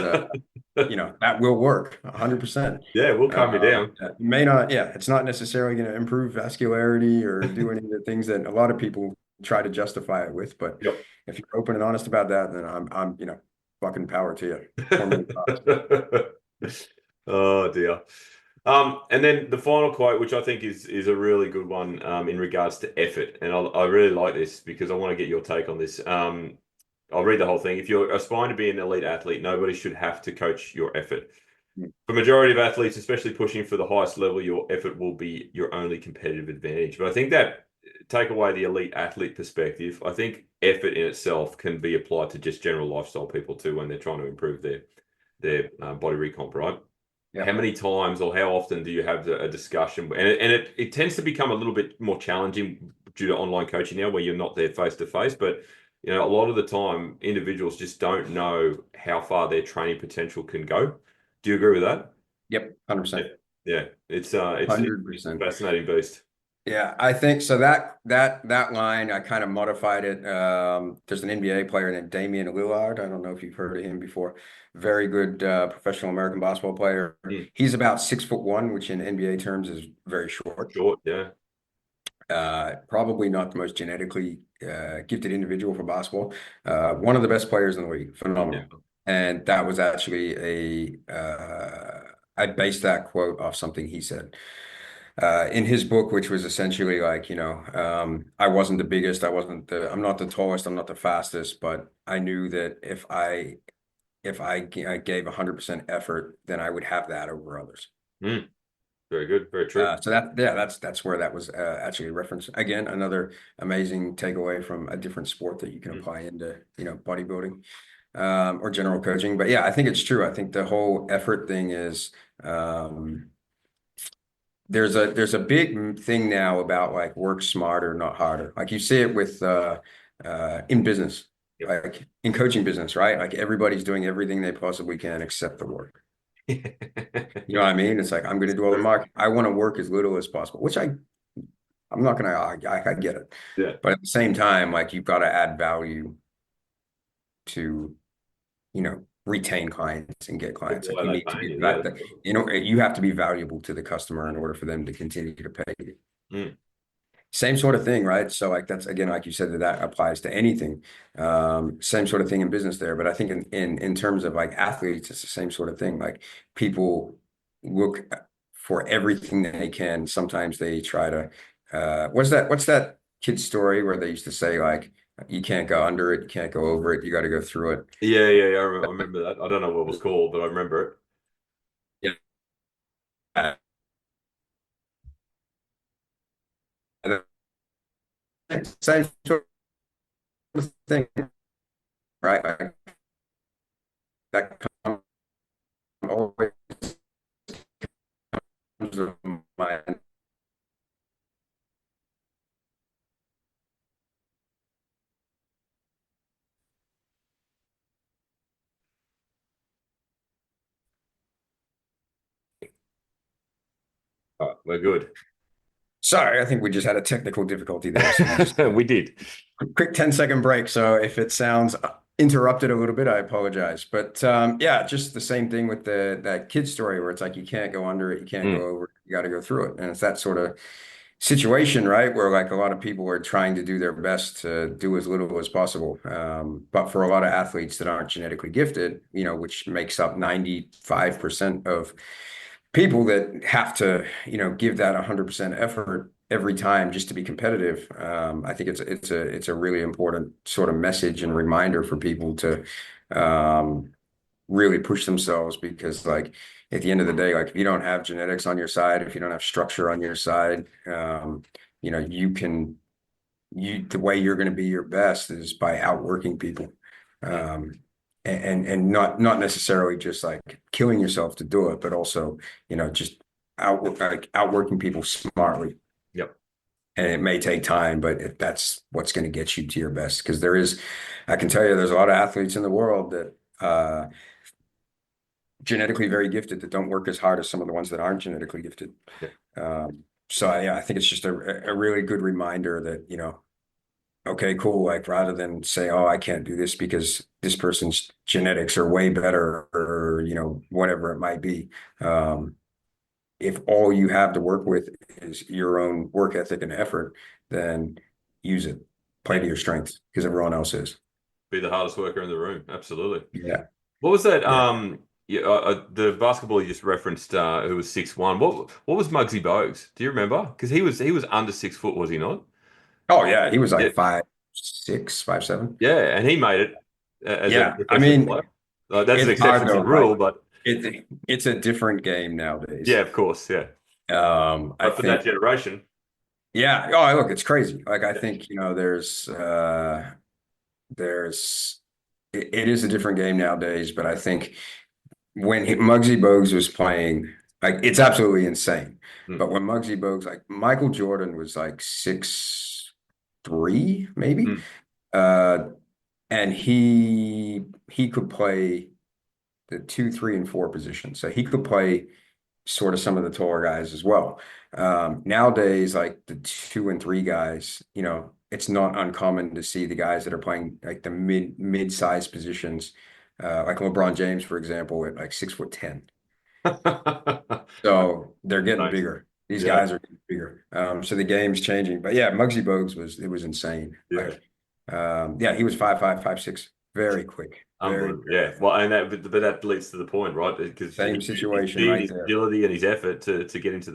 that will work 100%. Yeah, we'll calm you down. It may not, yeah, it's not necessarily going to improve vascularity or do any of the things that a lot of people try to justify it with. But Yep. if you're open and honest about that, then I'm fucking power to you. Pour me a glass. Oh dear. And then the final quote, which I think is a really good one, in regards to effort, and I really like this because I want to get your take on this. I'll read the whole thing. If you're aspiring to be an elite athlete, nobody should have to coach your effort. For majority of athletes, especially pushing for the highest level, your effort will be your only competitive advantage. But I think that take away the elite athlete perspective, I think effort in itself can be applied to just general lifestyle people too when they're trying to improve their body recomp, right? How Yep. many times or how often do you have a discussion? And it tends to become a little bit more challenging due to online coaching now, where you're not there face to face. But a lot of the time, individuals just don't know how far their training potential can go. Do you agree with that? Yep. Yeah, 100%. yeah. It's a 100%. fascinating beast. Yeah, I think so that line I kind of modified it. There's an NBA player named Damian Lillard. I don't know if you've heard of him before. Very good professional American basketball player. Mm, He's about 6'1", which in NBA terms is very short. short, yeah, Probably not the most genetically gifted individual for basketball. One of the best players in the league, yeah, phenomenal. And that was actually I based that quote off something he said in his book, which was essentially like, I wasn't the biggest, I'm not the tallest, I'm not the fastest, but I knew that if I gave 100% effort, then I would have that over others. mm, Very good. Very true. So that yeah, that's where that was actually a reference. Again, another amazing takeaway from a different sport that you can Mm. apply into, bodybuilding, or general coaching. But yeah, I think it's true. I think the whole effort thing is, um, there's a big thing now about like work smarter, not harder. Like you see it with in business, Yep. like in coaching business, right? Like everybody's doing everything they possibly can except the work. You know what I mean? It's like I'm going to do all the True. marketing. I want to work as little as possible, which I'm not gonna I get it. Yeah. But at the same time, like you've got to add value to, retain clients and get clients. Like Why you are they need to paying be you? Yeah, that, that's cool. you have to be valuable to the customer in order for them to continue to pay you. Mm. Same sort of thing, right? So like that's again, like you said, that applies to anything. Same sort of thing in business there. But I think in terms of like athletes, it's the same sort of thing. Like people look for everything that they can. Sometimes they try to what's that kid's story where they used to say like you can't go under it, you can't go over it, you got to go through it. Yeah, yeah, yeah. I remember that. I don't know what it was called, but I remember it. Yeah. Same sort of thing, right? Like that always comes to mind. Oh, we're good. Sorry, I think we just had a technical difficulty there. So we just We did. quick 10-second break. So if it sounds interrupted a little bit, I apologize. But yeah, just the same thing with the that kid story where it's like you can't go under it, you can't go Mm. over it, you got to go through it. And it's that sort of situation, right? Where like a lot of people are trying to do their best to do as little as possible. But for a lot of athletes that aren't genetically gifted, which makes up 95% of people that have to, give that 100% effort every time just to be competitive. I think it's a really important sort of message and reminder for people to really push themselves because like at the end of the day, like if you don't have genetics on your side, if you don't have structure on your side, the way you're going to be your best is by outworking people. Mm. Um, and not necessarily just like killing yourself to do it, but also, just outworking people smartly. Yep. And it may take time, but if that's what's going to get you to your best, because I can tell you, there's a lot of athletes in the world that genetically very gifted that don't work as hard as some of the ones that aren't genetically gifted. Yeah. So yeah, I think it's just a really good reminder that, okay, cool. Like rather than say, oh, I can't do this because this person's genetics are way better or, whatever it might be. Um, if all you have to work with is your own work ethic and effort, then use it. Play Yeah. to your strengths because everyone else is. Be the hardest worker in the room. Absolutely. Yeah. What was that? Yeah. Yeah, the basketball you just referenced, who was 6'1". What was Muggsy Bogues? Do you remember? Because he was under 6 foot, was he not? Oh yeah. He was Yeah, like 5'6", 5'7". yeah, and he made it as a Yeah. I professional mean, player. That's an it's hard exception to though. the Like rule, but it's a different game yeah, nowadays. of course, yeah. I But for that think, generation, yeah. Oh, look, it's crazy. Like I yeah. think, there's it is a different game nowadays, but I think when Muggsy Bogues was playing, like it's absolutely insane. Mm, But when Muggsy Bogues, like Michael Jordan was like 6'3", maybe. mm, Uh, and he could play the 2, 3, and 4 positions. So he could play sort of some of the taller guys as well. Nowadays, like the 2 and 3 guys, it's not uncommon to see the guys that are playing like the mid-size positions, like LeBron James, for example, at like 6'10". mm. So they're getting Thanks. bigger. These Yeah, guys are getting bigger. So the game's changing. But yeah, Muggsy Bogues was insane. yeah. Like, yeah, he was 5'5", 5'6", very quick, very, Unbelievable. very Yeah. Well, and but that leads to the point, right? Because he same used his situation speed, right his there. agility, and his effort to get into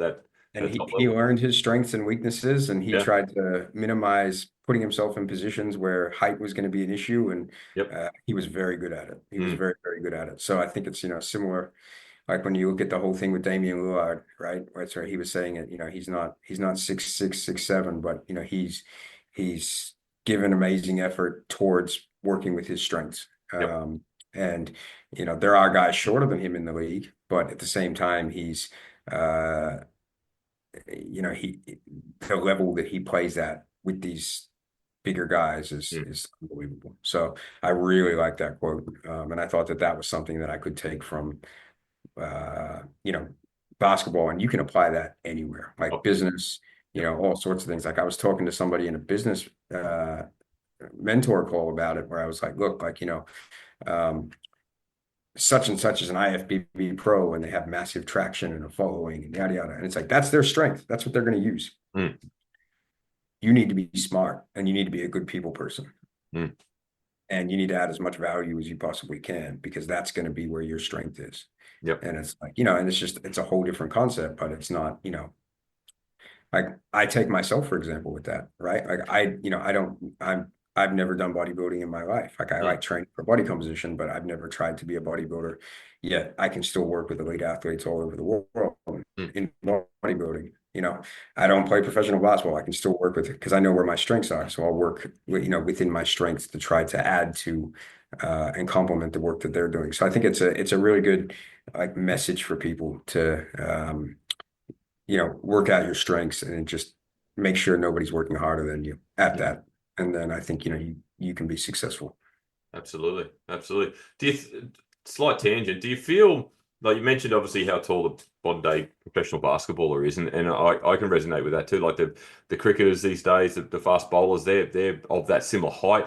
And that he top he level. learned his strengths and weaknesses, and he Yeah. tried to minimize putting himself in positions where height was going to be an issue, and Yep. he was very good at it. He was Mm. very, very good at it. So I think it's, similar. Like when you look at the whole thing with Damian Lillard, right? Where he was saying it, he's not 6'6", 6'7", but he's given amazing effort towards working with his strengths. Yep. And there are guys shorter than him in the league, but at the same time, uh, he the level that he plays at with these bigger guys is Mm. is unbelievable. So I really like that quote, and I thought that that was something that I could take from uh, you know, basketball, and you can apply that anywhere, like Oh, business, yep. all sorts of things. Like I was talking to somebody in a business mentor call about it, where I was like, look, like, um, such and such is an IFBB pro and they have massive traction and a following and yada yada. And it's like that's their strength. That's what they're going to use. Mm. You need to be smart and you need to be a good people person. Mm. And you need to add as much value as you possibly can because that's going to be where your strength is. Yep. And it's like, and it's a whole different concept, but it's not, like I take myself, for example, with that, right? Like I've never done bodybuilding in my life. Like I Mm. like training for body composition, but I've never tried to be a bodybuilder. Yet I can still work with elite athletes all over the world Mm. in bodybuilding. I don't play professional basketball. I can still work with it because I know where my strengths are. So I'll work within my strengths to try to add to and complement the work that they're doing. So I think it's a really good like message for people to work out your strengths and just make sure nobody's working harder than you at Mm. that. And then I think, you can be successful. Absolutely. Absolutely. Slight tangent. Do you feel like you mentioned obviously how tall the modern day professional basketballer is, and I can resonate with that too. Like the cricketers these days, the fast bowlers, they're of that similar height.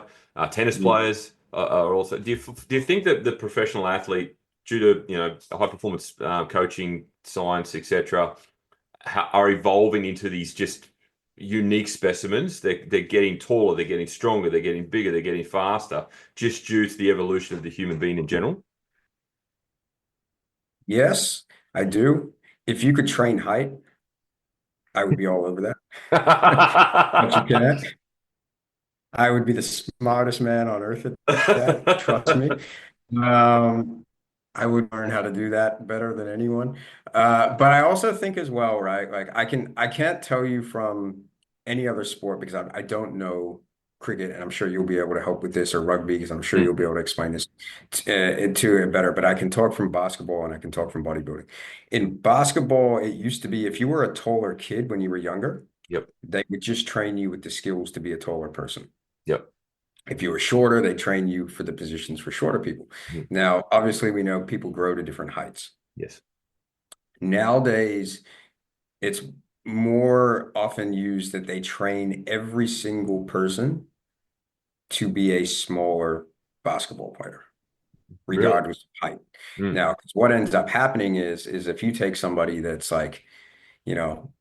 Tennis Mm. players are also. Do you think that the professional athlete, due to high performance coaching, science, etc., are evolving into these just unique specimens? They're getting taller, they're getting stronger, they're getting bigger, they're getting faster, just due to the evolution of the human being in general. Yes, I do. If you could train height, I would be all over that. But you can't. I would be the smartest man on earth at that. Trust me. Um, I would learn how to do that better than anyone. But I also think as well, right? Like I can't tell you from any other sport because I don't know cricket, and I'm sure you'll be able to help with this, or rugby, because I'm sure you'll Mm. be able to explain this to it better. But I can talk from basketball and I can talk from bodybuilding. In basketball, it used to be if you were a taller kid when you were younger, Yep. they would just train you with the skills to be a taller person. Yep. If you were shorter, they train you for the positions for shorter people. Mm. Now, obviously, we know people grow to different heights. Yes. Nowadays, it's more often used that they train every single person to be a smaller basketball player, Really? regardless of height. Mm. Now, 'cause what ends up happening is if you take somebody that's like, you know,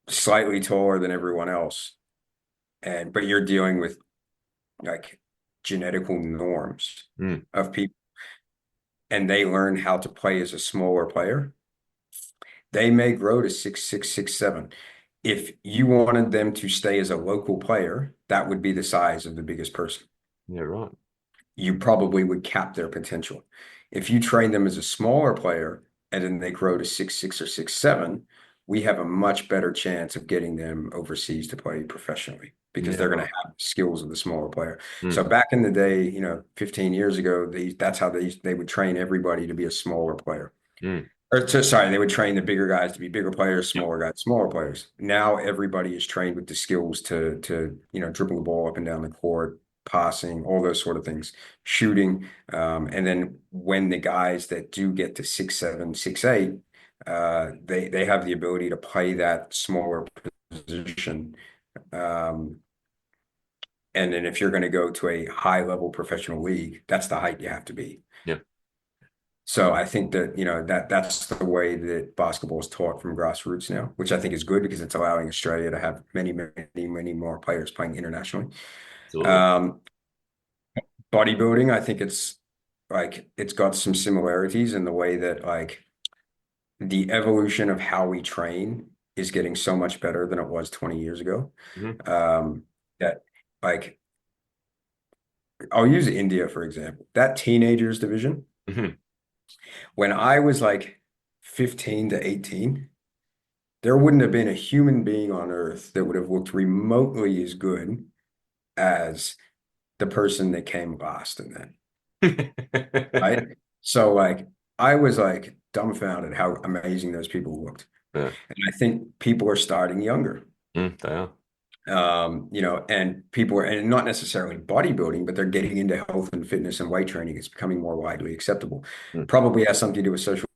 slightly taller than everyone else, but you're dealing with like genetical norms Mm. of people and they learn how to play as a smaller player, they may grow to 6'6", 6'7". If you wanted them to stay as a local player, that would be the size of the biggest person. Yeah, right. You probably would cap their potential. If you train them as a smaller player and then they grow to 6'6" or 6'7", we have a much better chance of getting them overseas to play professionally because Yeah, they're going to right. have skills of the smaller player. So Mm. back in the day, 15 years ago, that's how they would train everybody to be a smaller player. Mm. Sorry, they would train the bigger guys to be bigger players, Yep. smaller guys, smaller players. Now everybody is trained with the skills to dribble the ball up and down the court, passing, all those sort of things, shooting. And then when the guys that do get to 6'7", 6'8", they have the ability to play that smaller position. Um, and then if you're going to go to a high level professional league, that's the height you have to be. Yeah. So I think that, that's the way that basketball is taught from grassroots now, which I think is good because it's allowing Australia to have many, many, many more players playing internationally. Absolutely. Um, Bodybuilding, I think it's got some similarities in the way that like the evolution of how we train is getting so much better than it was 20 years ago. Hmm. Um, that like I'll use India, for example, that teenagers division. Hmm. When I was like 15 to 18, there wouldn't have been a human being on earth that would have looked remotely as good as the person that came last in that, right? So like I was like dumbfounded how amazing those people looked. Yeah. And I think people are starting younger. They are. And people are, and not necessarily bodybuilding, but they're getting into health and fitness and weight training. It's becoming more widely acceptable. Mm. Probably has something to do with social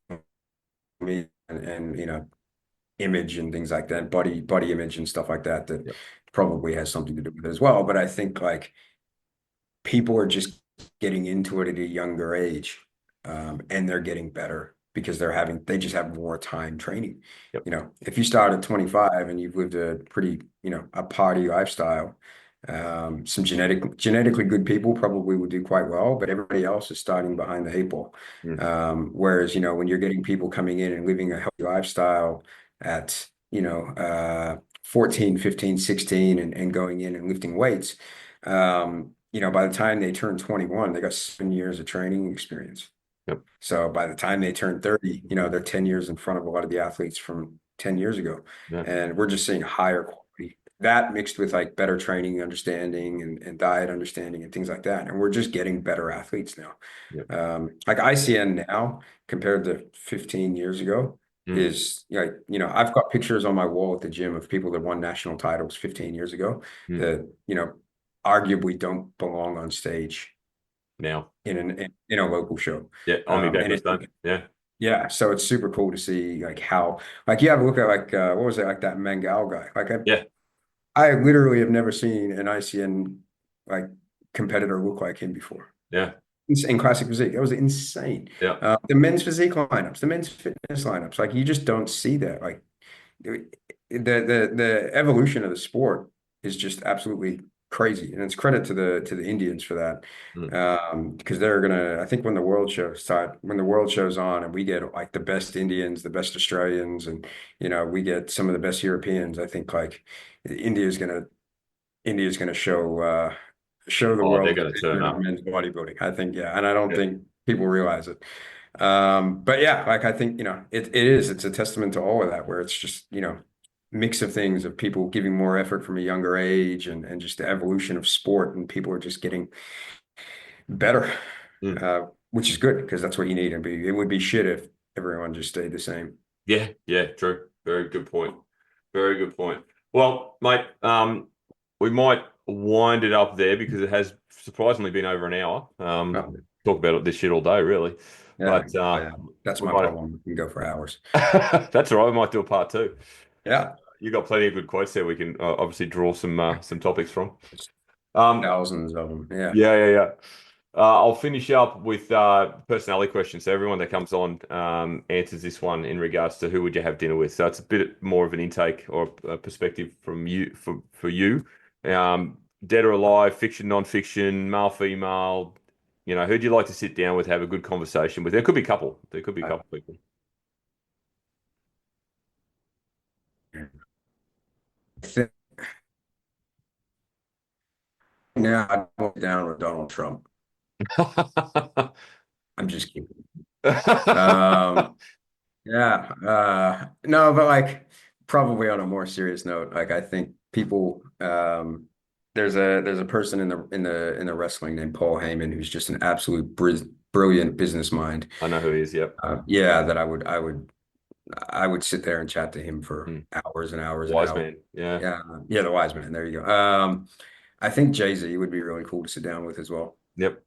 media and image and things like that, body image and stuff like that, that Yep. probably has something to do with it as well. But I think like people are just getting into it at a younger age, and they're getting better because they just have more time training. Yep. If you start at 25 and you've lived a pretty, a party lifestyle, some genetically good people probably will do quite well, but everybody else is starting behind the eight ball. Mm. Whereas, when you're getting people coming in and living a healthy lifestyle at, 14, 15, 16 and going in and lifting weights, by the time they turn 21, they got 7 years of training experience. Yep. So by the time they turn 30, they're 10 years in front of a lot of the athletes from 10 years ago. Yeah. And we're just seeing higher quality. That mixed with like better training understanding and diet understanding and things like that. And we're just getting better athletes now. Yep. Like ICN now compared to 15 years ago Mm. is like, I've got pictures on my wall at the gym of people that won national titles 15 years ago Mm. that, arguably don't belong on stage Now. in a local show. Yeah. Omni And Deckers it, done. Yeah. yeah, so it's super cool to see like how like you have a look at like what was it like that Mangal guy? Like Yeah. I literally have never seen an ICN like competitor look like him before. Yeah. In classic physique, that was insane. Yeah. The men's physique lineups, the men's fitness lineups, like you just don't see that. Like the evolution of the sport is just absolutely crazy, and it's credit to the Indians for that. Mm. Because they're gonna, I think when the world show's on, and we get like the best Indians, the best Australians, and we get some of the best Europeans. I think like India's gonna India's gonna show the Oh, they're world the going to turn standard of up. men's bodybuilding. I think, yeah, and I don't Yeah. think people realize it. But yeah, like I think, it's a testament to all of that, where it's just, mix of things of people giving more effort from a younger age and just the evolution of sport, and people are just getting better, Mm. which is good because that's what you need. It would be shit if everyone just stayed the same. Yeah. Yeah. True. Very good point. Very good point. Well, mate, we might wind it up there because it has surprisingly been over an hour. Well, Talk about this shit all day, really. yeah, But yeah, that's we my might. problem. We can go for hours. That's all right. We might do a part two. Yeah, You got plenty of good quotes there. We can obviously draw some topics from. Um, thousands of them. Yeah. yeah, yeah, yeah. I'll finish up with personality questions. So everyone that comes on answers this one in regards to who would you have dinner with. So it's a bit more of an intake or a perspective from you for you. Dead or alive, fiction, non-fiction, male, female. Who'd you like to sit down with, have a good conversation with? There could be a couple. There could be a couple people. I think now I'd go down with Donald Trump. I'm just kidding. Um, yeah, no, but like probably on a more serious note, like I think people, there's a person in the wrestling named Paul Heyman who's just an absolute brilliant business mind. I know who he is. Yep. Yeah, that I would sit there and chat to him for Mm. hours and hours and Wise hours. man. Yeah. Yeah, yeah, the wise man. There you go. I think Jay-Z would be really cool to sit down with as well. Yep.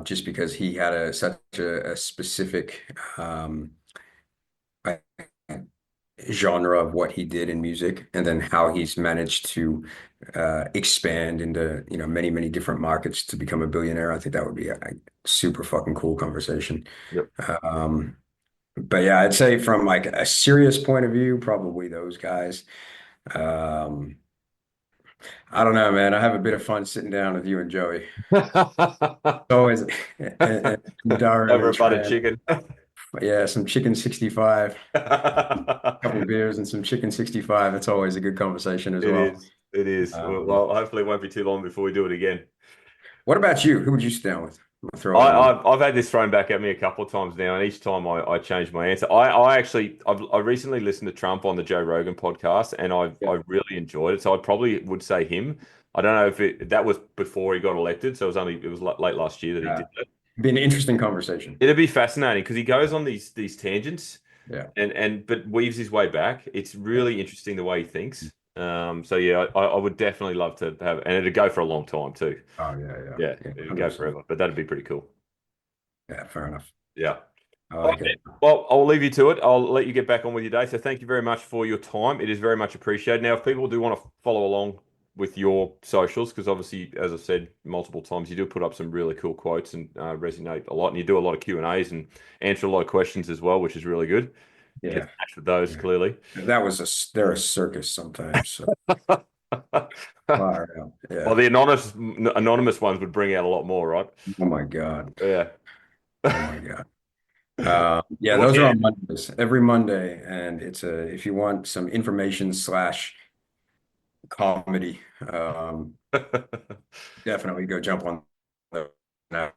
Just because he had such a specific I- genre of what he did in music, and then how he's managed to expand into many many different markets to become a billionaire. I think that would be a super fucking cool conversation. Yep. Um, but yeah, I'd say from like a serious point of view, probably those guys. Um, I don't know, man. I have a bit of fun sitting down with you and Joey. Always and Darren Over and a buttered Tran. chicken. Yeah, some chicken 65, couple beers and some chicken 65. It's always a good conversation as It well. is. It is. Um, Well, hopefully it won't be too long before we do it again. what about you? Who would you sit down with? Throw it on. I've had this thrown back at me a couple of times now, and each time I change my answer. I actually I recently listened to Trump on the Joe Rogan podcast, and Yeah. I really enjoyed it. So I probably would say him. I don't know if that was before he got elected, so it was late last year that he Uh, did it. be an interesting conversation. It'd be fascinating because he goes on these tangents Yeah. and but weaves his way back. It's Yeah. really interesting the way he thinks. So yeah, I would definitely love to have, and it'd go for a long time too. Oh, yeah, yeah. Yeah, Yeah, it'd go 100%. forever, but that'd be pretty cool. Yeah, fair enough. Yeah. I All like right, it. well, I'll leave you to it. I'll let you get back on with your day. So thank you very much for your time. It is very much appreciated. Now, if people do want to follow along with your socials, because obviously, as I've said multiple times, you do put up some really cool quotes and resonate a lot, and you do a lot of Q&As and answer a lot of questions as well, which is really good. Get Yeah. matched with those, Yeah. clearly. They're a circus sometimes. So far out. Well, Yeah. the anonymous ones would bring out a lot more, right? Oh my God. Yeah. Oh my God. Yeah, Well, those are yeah. on Mondays, every Monday, and it's if you want some information slash comedy, definitely go jump on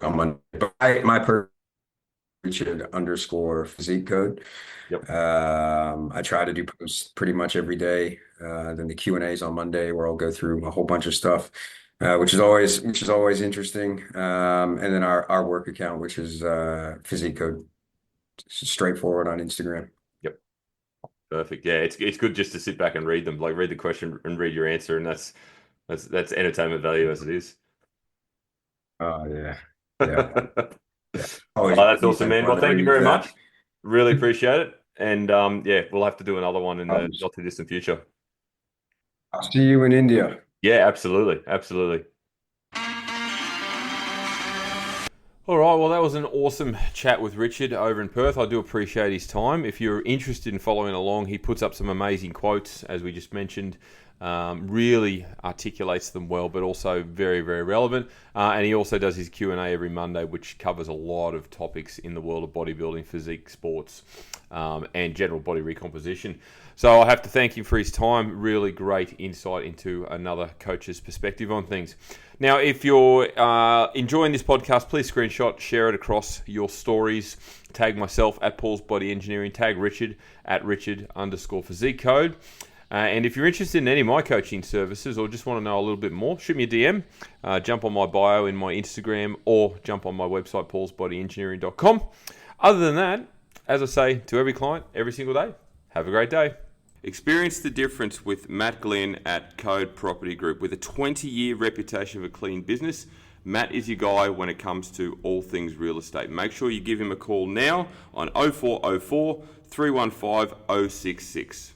on Monday. But my Richard underscore physique code. Yep. I try to do posts pretty much every day. Then the Q&As on Monday where I'll go through a whole bunch of stuff, which is always interesting. And then our work account, which is physique code, it's straightforward on Instagram. Yep. Perfect. Yeah, it's good just to sit back and read them, like read the question and read your answer, and that's entertainment value as it is. Oh yeah, yeah, yeah. Oh, Always that's awesome, man. fun Well, to thank you read very that. much. Really appreciate it. And yeah, we'll have to do another one in the Um, not too distant future. I'll see you in India. Yeah, absolutely. Absolutely. All right, well, that was an awesome chat with Richard over in Perth. I do appreciate his time. If you're interested in following along, he puts up some amazing quotes, as we just mentioned. Really articulates them well, but also very, very relevant. And he also does his Q&A every Monday, which covers a lot of topics in the world of bodybuilding, physique, sports, and general body recomposition. So I have to thank him for his time. Really great insight into another coach's perspective on things. Now, if you're enjoying this podcast, please screenshot, share it across your stories. Tag myself at Paul's Body Engineering. Tag Richard at Richard_physique code. And if you're interested in any of my coaching services or just want to know a little bit more, shoot me a DM. Jump on my bio in my Instagram or jump on my website, paulsbodyengineering.com. Other than that, as I say to every client, every single day, have a great day. Experience the difference with Matt Glynn at Code Property Group. With a 20-year reputation for clean business, Matt is your guy when it comes to all things real estate. Make sure you give him a call now on 0404 315 066.